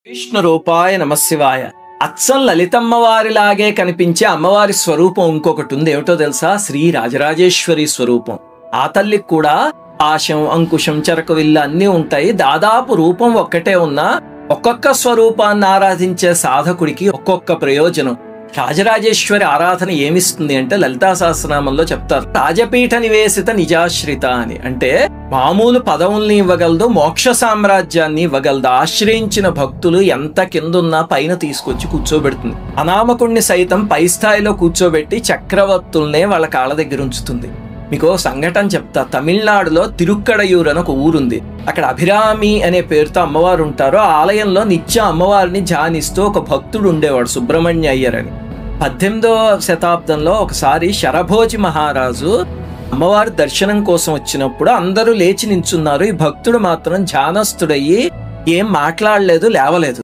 విష్ణు రూపాయ నమశివాయ. అచ్చం లలితమ్మవారిలాగే కనిపించే అమ్మవారి స్వరూపం ఇంకొకటి ఉంది. ఏమిటో తెలుసా? శ్రీ రాజరాజేశ్వరి స్వరూపం. ఆ తల్లికి కూడా పాశం, అంకుశం, చెరకవిల్ల అన్నీ ఉంటాయి. దాదాపు రూపం ఒక్కటే ఉన్నా ఒక్కొక్క స్వరూపాన్ని ఆరాధించే సాధకుడికి ఒక్కొక్క ప్రయోజనం. రాజరాజేశ్వరి ఆరాధన ఏమిస్తుంది అంటే లలితా సహస్రనామంలో చెప్తారు, రాజపీఠ నివేశిత నిజాశ్రిత అని. అంటే మామూలు పదవుల్ని ఇవ్వగలదు, మోక్ష సామ్రాజ్యాన్ని ఇవ్వగలదు. ఆశ్రయించిన భక్తులు ఎంత కిందున్నా పైన తీసుకొచ్చి కూర్చోబెడుతుంది. అనామకుణ్ణి సైతం పై స్థాయిలో కూర్చోబెట్టి చక్రవర్తుల్నే వాళ్ళ కాళ్ళ దగ్గర ఉంచుతుంది. మీకు సంఘటన చెప్తా. తమిళనాడులో తిరుక్కడయూర్ అని ఒక ఊరుంది. అక్కడ అభిరామి అనే పేరుతో అమ్మవారు ఉంటారు. ఆ ఆలయంలో నిత్యం అమ్మవారిని ధ్యానిస్తూ ఒక భక్తుడు ఉండేవాడు, సుబ్రహ్మణ్య అయ్యర్ అని. 18వ శతాబ్దంలో ఒకసారి శరభోజి మహారాజు అమ్మవారి దర్శనం కోసం వచ్చినప్పుడు అందరూ లేచి నించున్నారు. ఈ భక్తుడు మాత్రం ధ్యానస్తుడయ్యి ఏం మాట్లాడలేదు, లేవలేదు.